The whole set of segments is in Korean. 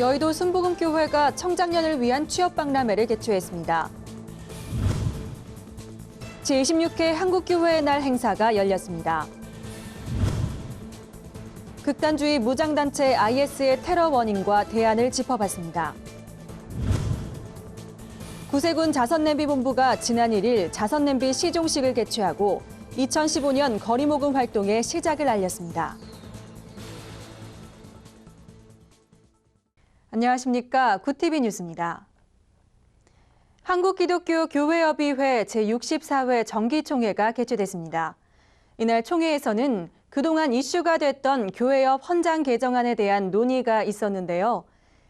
여의도 순복음교회가 청장년을 위한 취업박람회를 개최했습니다. 제26회 한국교회의 날 행사가 열렸습니다. 극단주의 무장단체 IS의 테러 원인과 대안을 짚어봤습니다. 구세군 자선냄비본부가 지난 1일 자선냄비 시종식을 개최하고 2015년 거리모금 활동의 시작을 알렸습니다. 안녕하십니까. 구TV 뉴스입니다. 한국기독교교회협의회 제64회 정기총회가 개최됐습니다. 이날 총회에서는 그동안 이슈가 됐던 교회협 헌장 개정안에 대한 논의가 있었는데요.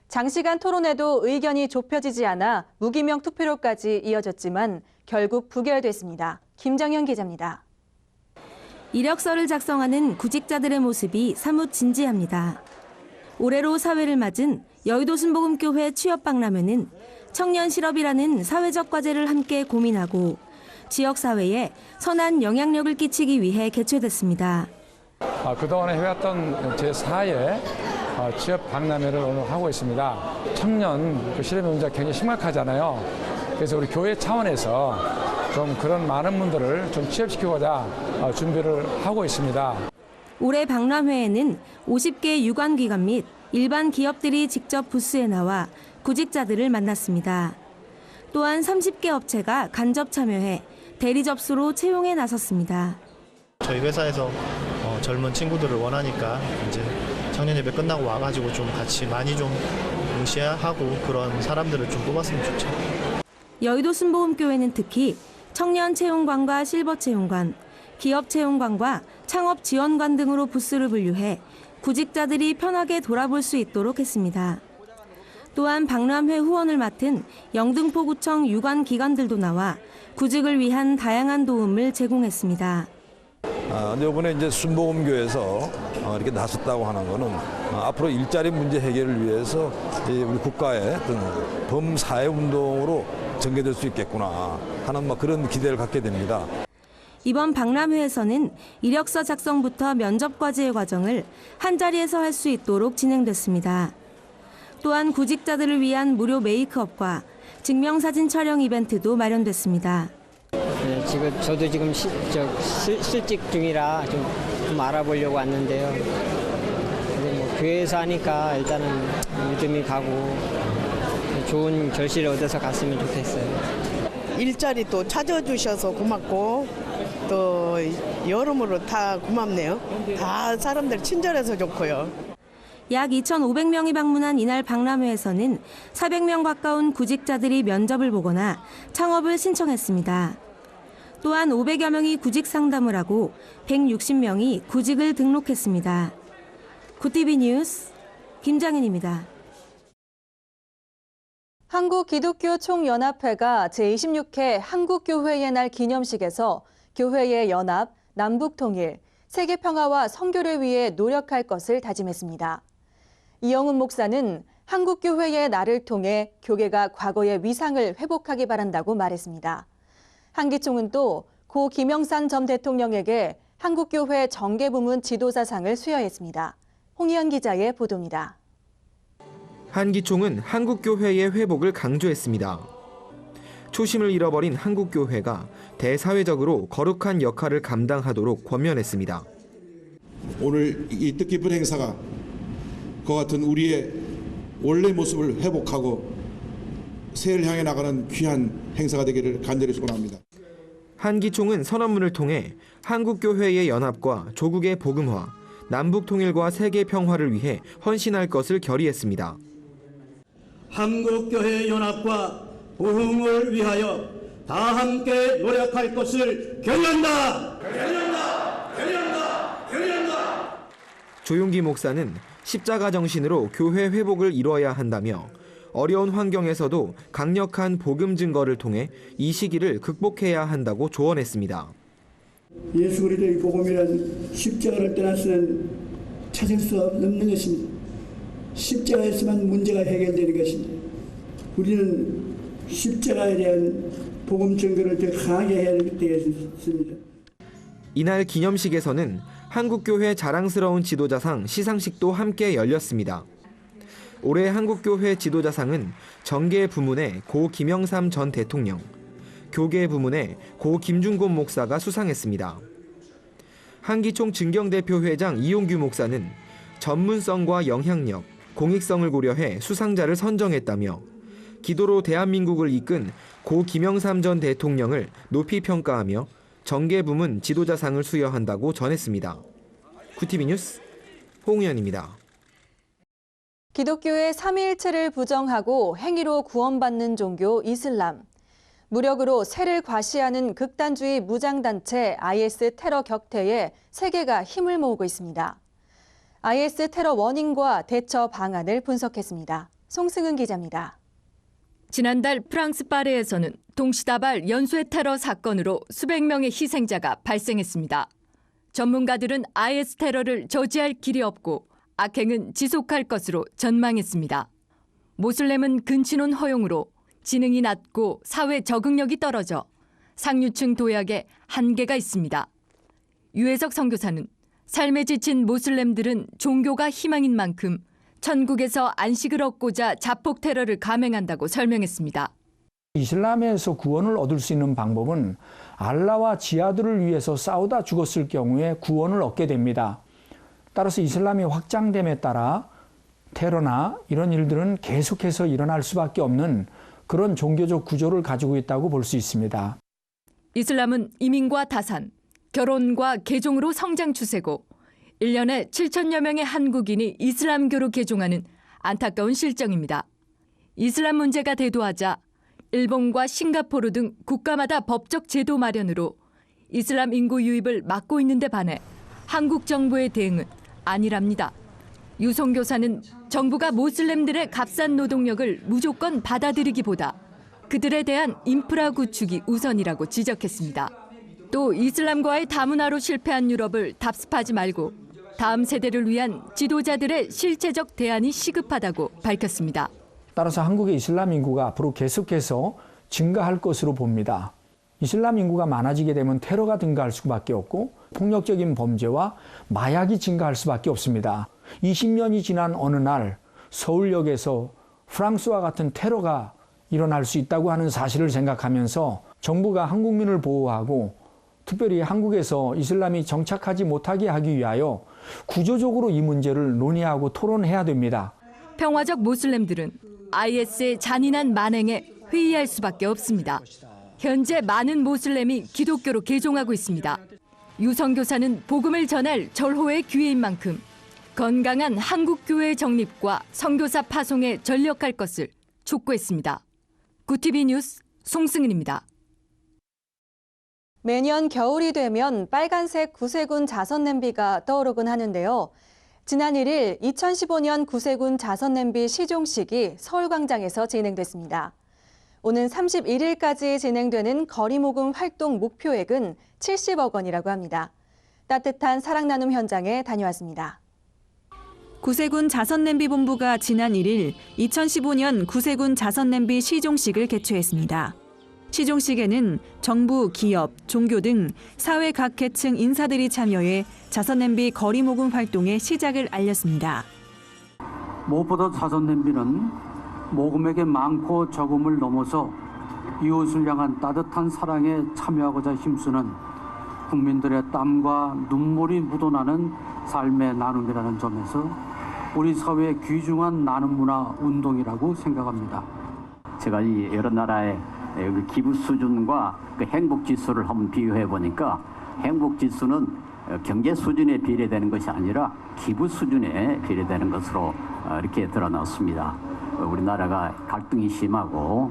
장시간 토론에도 의견이 좁혀지지 않아 무기명 투표로까지 이어졌지만 결국 부결됐습니다. 김정현 기자입니다. 이력서를 작성하는 구직자들의 모습이 사뭇 진지합니다. 올해로 사회를 맞은 여의도 순복음교회 취업박람회는 청년 실업이라는 사회적 과제를 함께 고민하고 지역사회에 선한 영향력을 끼치기 위해 개최됐습니다. 그동안에 해왔던 제4회 취업 박람회를 오늘 하고 있습니다. 청년 실업의 문제가 굉장히 심각하잖아요. 그래서 우리 교회 차원에서 좀 그런 많은 분들을 좀 취업시키고자 준비를 하고 있습니다. 올해 박람회에는 50개 유관기관 및 일반 기업들이 직접 부스에 나와 구직자들을 만났습니다. 또한 30개 업체가 간접 참여해 대리 접수로 채용에 나섰습니다. 저희 회사에서 젊은 친구들을 원하니까 이제 청년예배 끝나고 와가지고 좀 같이 많이 좀 응시하고 그런 사람들을 좀 뽑았으면 좋죠. 여의도 순복음교회는 특히 청년 채용관과 실버 채용관, 기업 채용관과 창업 지원관 등으로 부스를 분류해 구직자들이 편하게 돌아볼 수 있도록 했습니다. 또한 박람회 후원을 맡은 영등포구청 유관 기관들도 나와 구직을 위한 다양한 도움을 제공했습니다. 이번에 이제 순복음교회에서 이렇게 나섰다고 하는 거는 앞으로 일자리 문제 해결을 위해서 우리 국가의 어떤 범사회 운동으로 전개될 수 있겠구나 하는 그런 기대를 갖게 됩니다. 이번 박람회에서는 이력서 작성부터 면접까지의 과정을 한자리에서 할 수 있도록 진행됐습니다. 또한 구직자들을 위한 무료 메이크업과 증명사진 촬영 이벤트도 마련됐습니다. 네, 저도 지금 실직 중이라 좀 알아보려고 왔는데요. 근데 뭐 교회에서 하니까 일단은 믿음이 가고 좋은 결실을 얻어서 갔으면 좋겠어요. 일자리 또 찾아주셔서 고맙고 또 여러모로 다 고맙네요. 다 사람들 친절해서 좋고요. 약 2,500명이 방문한 이날 박람회에서는 400명 가까운 구직자들이 면접을 보거나 창업을 신청했습니다. 또한 500여 명이 구직 상담을 하고 160명이 구직을 등록했습니다. 구TV 뉴스 김장현입니다. 한국기독교총연합회가 제26회 한국교회의 날 기념식에서 교회의 연합, 남북통일, 세계평화와 선교를 위해 노력할 것을 다짐했습니다. 이영훈 목사는 한국교회의 날을 통해 교계가 과거의 위상을 회복하기 바란다고 말했습니다. 한 기총은 또 고 김영삼 전 대통령에게 한국교회 정계부문 지도자상을 수여했습니다. 홍희연 기자의 보도입니다. 한 기총은 한국교회의 회복을 강조했습니다. 초심을 잃어버린 한국교회가 대사회적으로 거룩한 역할을 감당하도록 권면했습니다. 오늘 이 뜻깊은 행사가 그와 같은 우리의 원래 모습을 회복하고 새해를 향해 나가는 귀한 행사가 되기를 간절히 소원합니다. 한 기총은 선언문을 통해 한국교회의 연합과 조국의 복음화, 남북통일과 세계 평화를 위해 헌신할 것을 결의했습니다. 한국교회 연합과 부흥을 위하여 다 함께 노력할 것을 결의한다. 조용기 목사는 십자가 정신으로 교회 회복을 이뤄야 한다며 어려운 환경에서도 강력한 복음 증거를 통해 이 시기를 극복해야 한다고 조언했습니다. 예수 그리스도의 복음이란 십자가를 떠나서는 찾을 수 없는 것입니다. 십자가에서만 문제가 해결되는 것입니다. 우리는 십자가에 대한 복음 증거를 더 강하게 해야 되겠습니다. 이날 기념식에서는 한국교회 자랑스러운 지도자상 시상식도 함께 열렸습니다. 올해 한국교회 지도자상은 정계 부문의 고 김영삼 전 대통령, 교계 부문의 고 김중곤 목사가 수상했습니다. 한기총 증경대표 회장 이용규 목사는 전문성과 영향력, 공익성을 고려해 수상자를 선정했다며 기도로 대한민국을 이끈 고 김영삼 전 대통령을 높이 평가하며 정계 부문 지도자상을 수여한다고 전했습니다. 구티비 뉴스 홍우연입니다. 기독교의 삼위일체를 부정하고 행위로 구원받는 종교 이슬람. 무력으로 세를 과시하는 극단주의 무장단체 IS 테러 격퇴에 세계가 힘을 모으고 있습니다. IS 테러 원인과 대처 방안을 분석했습니다. 송승은 기자입니다. 지난달 프랑스 파리에서는 동시다발 연쇄 테러 사건으로 수백 명의 희생자가 발생했습니다. 전문가들은 IS 테러를 저지할 길이 없고 악행은 지속할 것으로 전망했습니다. 모슬렘은 근친혼 허용으로 지능이 낮고 사회 적응력이 떨어져 상류층 도약에 한계가 있습니다. 유해석 선교사는 삶에 지친 모슬렘들은 종교가 희망인 만큼 천국에서 안식을 얻고자 자폭 테러를 감행한다고 설명했습니다. 이슬람에서 구원을 얻을 수 있는 방법은 알라와 지하들을 위해서 싸우다 죽었을 경우에 구원을 얻게 됩니다. 따라서 이슬람이 확장됨에 따라 테러나 이런 일들은 계속해서 일어날 수밖에 없는 그런 종교적 구조를 가지고 있다고 볼 수 있습니다. 이슬람은 이민과 다산, 결혼과 개종으로 성장 추세고 1년에 7천여 명의 한국인이 이슬람교로 개종하는 안타까운 실정입니다. 이슬람 문제가 대두하자 일본과 싱가포르 등 국가마다 법적 제도 마련으로 이슬람 인구 유입을 막고 있는 데 반해 한국 정부의 대응은 아니랍니다. 유 선교사는 정부가 모슬렘들의 값싼 노동력을 무조건 받아들이기보다 그들에 대한 인프라 구축이 우선이라고 지적했습니다. 또 이슬람과의 다문화로 실패한 유럽을 답습하지 말고 다음 세대를 위한 지도자들의 실체적 대안이 시급하다고 밝혔습니다. 따라서 한국의 이슬람 인구가 앞으로 계속해서 증가할 것으로 봅니다. 이슬람 인구가 많아지게 되면 테러가 증가할 수밖에 없고 폭력적인 범죄와 마약이 증가할 수밖에 없습니다. 20년이 지난 어느 날 서울역에서 프랑스와 같은 테러가 일어날 수 있다고 하는 사실을 생각하면서 정부가 한국민을 보호하고 특별히 한국에서 이슬람이 정착하지 못하게 하기 위하여 구조적으로 이 문제를 논의하고 토론해야 됩니다. 평화적 모슬렘들은 IS의 잔인한 만행에 회의할 수밖에 없습니다. 현재 많은 모슬렘이 기독교로 개종하고 있습니다. 유 선교사는 복음을 전할 절호의 기회인 만큼 건강한 한국교회 정립과 선교사 파송에 전력할 것을 촉구했습니다. 구티비 뉴스 송승은입니다. 매년 겨울이 되면 빨간색 구세군 자선냄비가 떠오르곤 하는데요. 지난 1일 2015년 구세군 자선냄비 시종식이 서울광장에서 진행됐습니다. 오는 31일까지 진행되는 거리모금 활동 목표액은 70억 원이라고 합니다. 따뜻한 사랑 나눔 현장에 다녀왔습니다. 구세군 자선냄비 본부가 지난 1일 2015년 구세군 자선냄비 시종식을 개최했습니다. 시종식에는 정부, 기업, 종교 등 사회 각 계층 인사들이 참여해 자선냄비 거리모금 활동의 시작을 알렸습니다. 무엇보다 자선냄비는 모금액의 많고 적음을 넘어서 이웃을 향한 따뜻한 사랑에 참여하고자 힘쓰는 국민들의 땀과 눈물이 묻어나는 삶의 나눔이라는 점에서 우리 사회의 귀중한 나눔 문화 운동이라고 생각합니다. 제가 이 여러 나라의 기부 수준과 그 행복 지수를 한번 비교해 보니까 행복 지수는 경제 수준에 비례되는 것이 아니라 기부 수준에 비례되는 것으로 이렇게 드러났습니다. 우리나라가 갈등이 심하고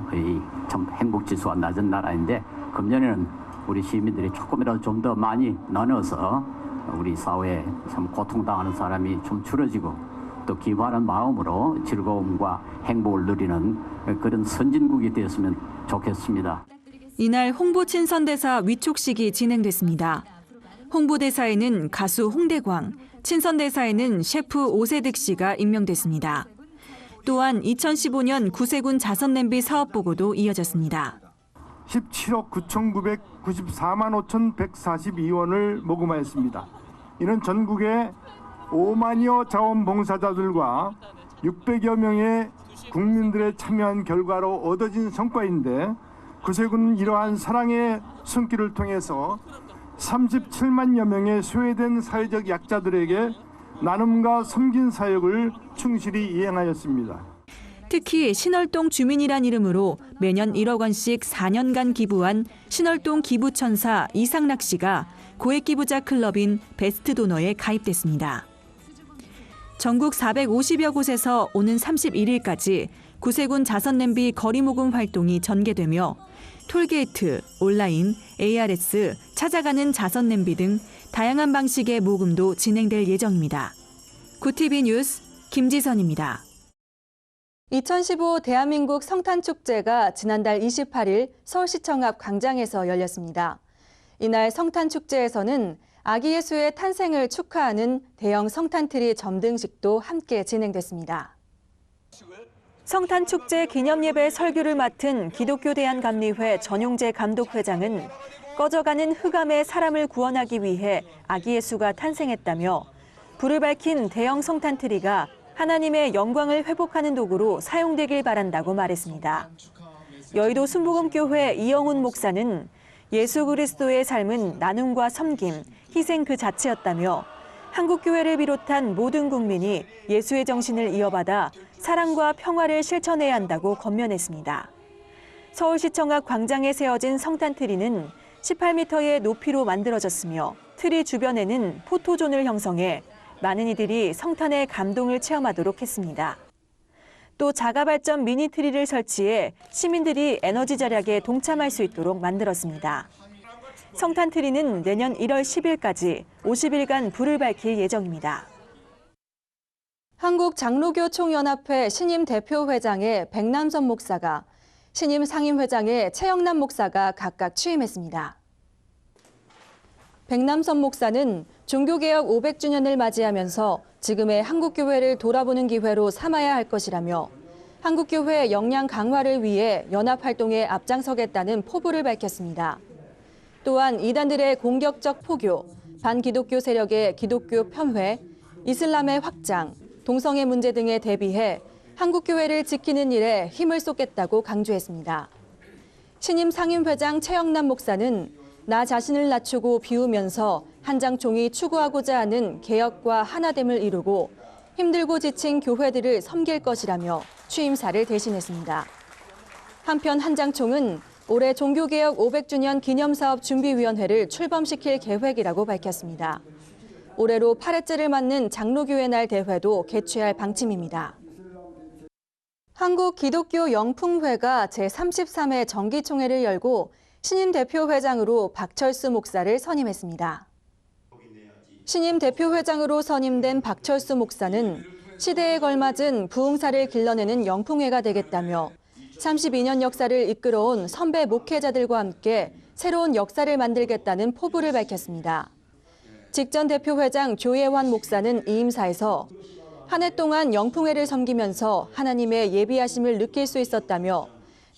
참 행복 지수가 낮은 나라인데 금년에는 우리 시민들이 조금이라도 좀 더 많이 나눠서 우리 사회에 참 고통당하는 사람이 좀 줄어지고 또 기부하는 마음으로 즐거움과 행복을 누리는 그런 선진국이 되었으면 좋겠습니다. 이날 홍보 친선대사 위촉식이 진행됐습니다. 홍보대사에는 가수 홍대광, 친선대사에는 셰프 오세득 씨가 임명됐습니다. 또한 2015년 구세군 자선냄비 사업보고도 이어졌습니다. 17억 9,994만 5,142원을 모금하였습니다. 이는 전국의 5만여 자원봉사자들과 600여 명의 국민들의 참여한 결과로 얻어진 성과인데 구세군은 이러한 사랑의 손길을 통해서 37만여 명의 소외된 사회적 약자들에게 나눔과 섬긴 사역을 충실히 이행하였습니다. 특히 신월동 주민이란 이름으로 매년 1억 원씩 4년간 기부한 신월동 기부천사 이상락 씨가 고액 기부자 클럽인 베스트 도너에 가입됐습니다. 전국 450여 곳에서 오는 31일까지 구세군 자선냄비 거리모금 활동이 전개되며 톨게이트, 온라인, ARS, 찾아가는 자선냄비 등 다양한 방식의 모금도 진행될 예정입니다. 구TV 뉴스 김지선입니다. 2015 대한민국 성탄축제가 지난달 28일 서울시청 앞 광장에서 열렸습니다. 이날 성탄축제에서는 아기 예수의 탄생을 축하하는 대형 성탄트리 점등식도 함께 진행됐습니다. 성탄축제 기념예배 설교를 맡은 기독교 대한감리회 전용재 감독회장은 꺼져가는 흑암의 사람을 구원하기 위해 아기 예수가 탄생했다며 불을 밝힌 대형 성탄트리가 하나님의 영광을 회복하는 도구로 사용되길 바란다고 말했습니다. 여의도 순복음교회 이영훈 목사는 예수 그리스도의 삶은 나눔과 섬김, 희생 그 자체였다며 한국교회를 비롯한 모든 국민이 예수의 정신을 이어받아 사랑과 평화를 실천해야 한다고 권면했습니다. 서울시청 앞 광장에 세워진 성탄트리는 18m의 높이로 만들어졌으며 트리 주변에는 포토존을 형성해 많은 이들이 성탄의 감동을 체험하도록 했습니다. 또 자가발전 미니트리를 설치해 시민들이 에너지 절약에 동참할 수 있도록 만들었습니다. 성탄트리는 내년 1월 10일까지 50일간 불을 밝힐 예정입니다. 한국장로교총연합회 신임 대표회장에 백남선 목사가, 신임 상임회장에 최영남 목사가 각각 취임했습니다. 백남선 목사는 종교개혁 500주년을 맞이하면서 지금의 한국교회를 돌아보는 기회로 삼아야 할 것이라며 한국교회 역량 강화를 위해 연합활동에 앞장서겠다는 포부를 밝혔습니다. 또한 이단들의 공격적 포교, 반기독교 세력의 기독교 편회, 이슬람의 확장, 동성애 문제 등에 대비해 한국교회를 지키는 일에 힘을 쏟겠다고 강조했습니다. 신임 상임회장 최영남 목사는 나 자신을 낮추고 비우면서 한장총이 추구하고자 하는 개혁과 하나됨을 이루고 힘들고 지친 교회들을 섬길 것이라며 취임사를 대신했습니다. 한편 한장총은 올해 종교개혁 500주년 기념사업 준비위원회를 출범시킬 계획이라고 밝혔습니다. 올해로 8회째를 맞는 장로교회 날 대회도 개최할 방침입니다. 한국기독교영풍회가 제33회 정기총회를 열고 신임 대표회장으로 박철수 목사를 선임했습니다. 신임 대표회장으로 선임된 박철수 목사는 시대에 걸맞은 부흥사를 길러내는 영풍회가 되겠다며 32년 역사를 이끌어온 선배 목회자들과 함께 새로운 역사를 만들겠다는 포부를 밝혔습니다. 직전 대표회장 조예환 목사는 이임사에서 한 해 동안 영풍회를 섬기면서 하나님의 예비하심을 느낄 수 있었다며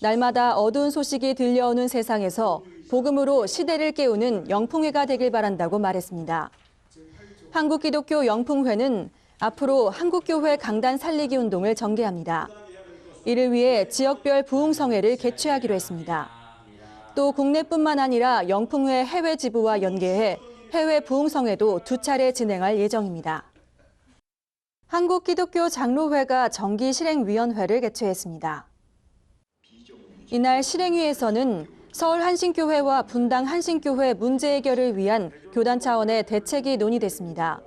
날마다 어두운 소식이 들려오는 세상에서 복음으로 시대를 깨우는 영풍회가 되길 바란다고 말했습니다. 한국기독교 영풍회는 앞으로 한국교회 강단 살리기 운동을 전개합니다. 이를 위해 지역별 부흥성회를 개최하기로 했습니다. 또 국내뿐만 아니라 영풍회 해외 지부와 연계해 해외 부흥성회도 2차례 진행할 예정입니다. 한국기독교 장로회가 정기실행위원회를 개최했습니다. 이날 실행위에서는 서울 한신교회와 분당 한신교회 문제 해결을 위한 교단 차원의 대책이 논의됐습니다.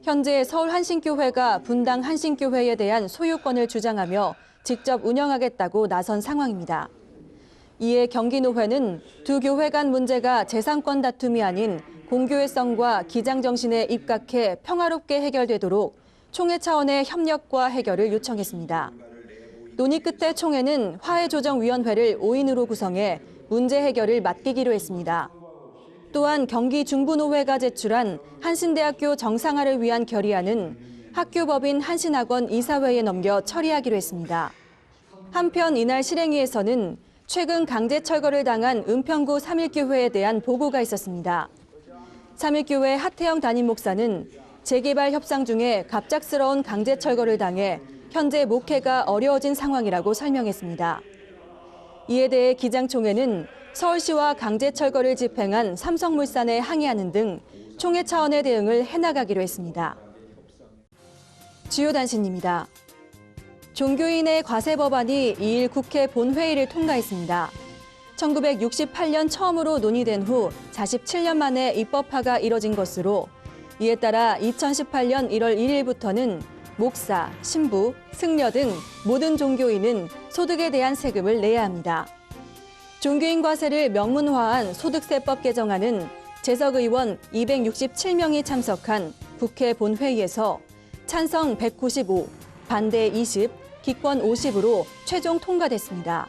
현재 서울 한신교회가 분당 한신교회에 대한 소유권을 주장하며 직접 운영하겠다고 나선 상황입니다. 이에 경기노회는 두 교회 간 문제가 재산권 다툼이 아닌 공교회성과 기장정신에 입각해 평화롭게 해결되도록 총회 차원의 협력과 해결을 요청했습니다. 논의 끝에 총회는 화해조정위원회를 5인으로 구성해 문제 해결을 맡기기로 했습니다. 또한 경기 중부노회가 제출한 한신대학교 정상화를 위한 결의안은 학교법인 한신학원 이사회에 넘겨 처리하기로 했습니다. 한편 이날 실행위에서는 최근 강제 철거를 당한 은평구 3.1교회에 대한 보고가 있었습니다. 3.1교회 하태영 담임 목사는 재개발 협상 중에 갑작스러운 강제 철거를 당해 현재 목회가 어려워진 상황이라고 설명했습니다. 이에 대해 기장총회는 서울시와 강제철거를 집행한 삼성물산에 항의하는 등 총회 차원의 대응을 해나가기로 했습니다. 주요 단신입니다. 종교인의 과세 법안이 2일 국회 본회의를 통과했습니다. 1968년 처음으로 논의된 후 47년 만에 입법화가 이뤄진 것으로 이에 따라 2018년 1월 1일부터는 목사, 신부, 승려 등 모든 종교인은 소득에 대한 세금을 내야 합니다. 종교인 과세를 명문화한 소득세법 개정안은 재석 의원 267명이 참석한 국회 본회의에서 찬성 195, 반대 20, 기권 50으로 최종 통과됐습니다.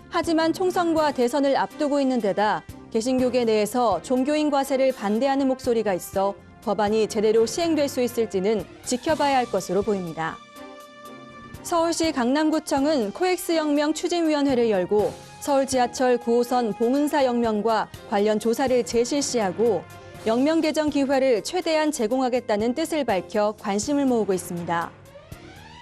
하지만 총선과 대선을 앞두고 있는 데다 개신교계 내에서 종교인 과세를 반대하는 목소리가 있어 법안이 제대로 시행될 수 있을지는 지켜봐야 할 것으로 보입니다. 서울시 강남구청은 코엑스 혁명 추진위원회를 열고 서울 지하철 9호선 봉은사 혁명과 관련 조사를 재실시하고 혁명 개정 기회를 최대한 제공하겠다는 뜻을 밝혀 관심을 모으고 있습니다.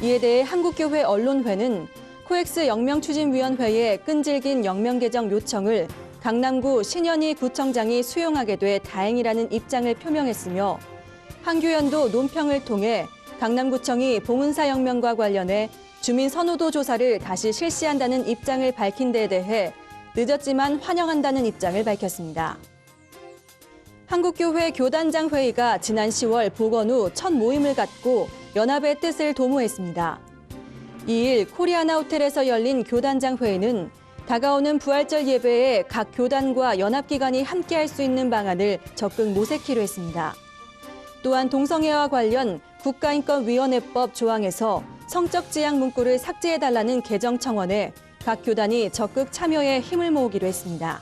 이에 대해 한국교회 언론회는 코엑스 혁명추진위원회의 끈질긴 혁명 개정 요청을 강남구 신현희 구청장이 수용하게 돼 다행이라는 입장을 표명했으며 한교연도 논평을 통해 강남구청이 봉은사 혁명과 관련해 주민 선호도 조사를 다시 실시한다는 입장을 밝힌 데에 대해 늦었지만 환영한다는 입장을 밝혔습니다. 한국교회 교단장 회의가 지난 10월 복원 후 첫 모임을 갖고 연합의 뜻을 도모했습니다. 2일 코리아나 호텔에서 열린 교단장 회의는 다가오는 부활절 예배에 각 교단과 연합기관이 함께할 수 있는 방안을 적극 모색키로 했습니다. 또한 동성애와 관련 국가인권위원회법 조항에서 성적 지향 문구를 삭제해달라는 개정 청원에 각 교단이 적극 참여해 힘을 모으기로 했습니다.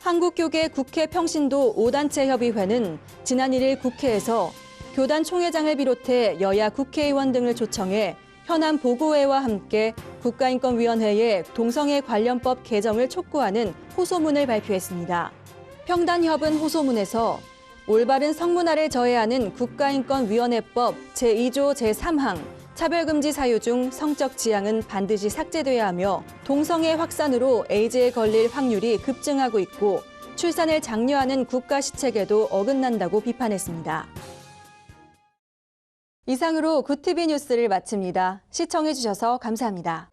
한국교계 국회 평신도 5단체 협의회는 지난 1일 국회에서 교단 총회장을 비롯해 여야 국회의원 등을 초청해 현안 보고회와 함께 국가인권위원회에 동성애 관련법 개정을 촉구하는 호소문을 발표했습니다. 평단협은 호소문에서 올바른 성문화를 저해하는 국가인권위원회법 제2조 제3항 차별금지 사유 중 성적 지향은 반드시 삭제돼야 하며 동성애 확산으로 에이즈에 걸릴 확률이 급증하고 있고 출산을 장려하는 국가 시책에도 어긋난다고 비판했습니다. 이상으로 굿TV 뉴스를 마칩니다. 시청해주셔서 감사합니다.